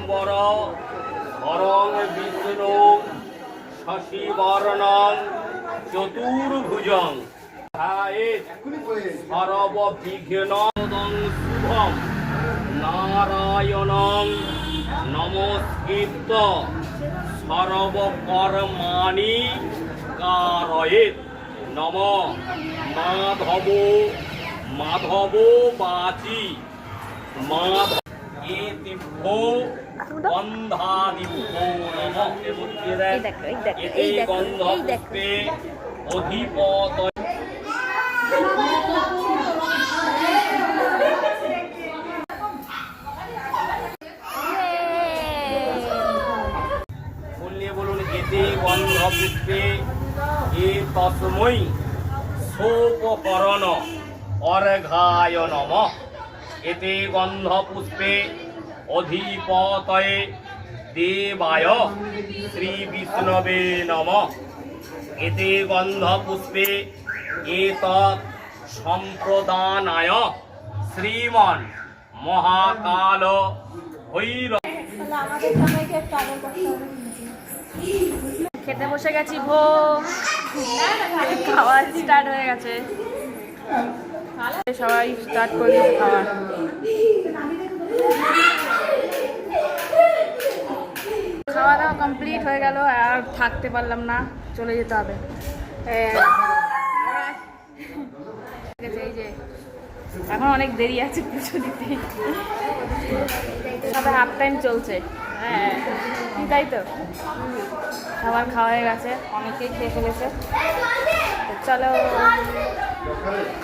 শুক্লাম্বর ধরং বিষ্ণু শশিবর্ণং চতুর্ভুজং সর্ববিঘ্নদং শুভং নারায়ণং নমস্কৃত্য সর্বকর্মাণি কারয়েৎ নমঃ মাধব বাচি মাধব এতিভ্যো গন্ধাদিভ্যো নমঃ। এতে গন্ধপুষ্পে অধিপত বলুন এতে গন্ধপুষ্পে এ তস্মৈ সোপকরণ অর্ঘায় নমঃ। এতে গন্ধপুষ্পে অধিপতয়ে দেবায় শ্রী বিষ্ণবে নমঃ। এতে গন্ধপুষ্পে এতৎ সম্প্রদানায় শ্রীমন মহাকাল ভৈরব। খেতে বসে গেছি ভোগ, খাওয়া স্টার্ট হয়ে গেছে, সবাই স্টার্ট করে খাওয়া। খাওয়া দাওয়া কমপ্লিট হয়ে গেল, আর থাকতে পারলাম না, চলে যেতে হবে। এই যে এখন অনেক দেরি আছে পুজো দিতে, সবাই হাফ টাইম চলছে। হ্যাঁ তাই তো, খাবার খাওয়া হয়ে গেছে, অনেকেই খেয়ে ফেলেছে। চলো।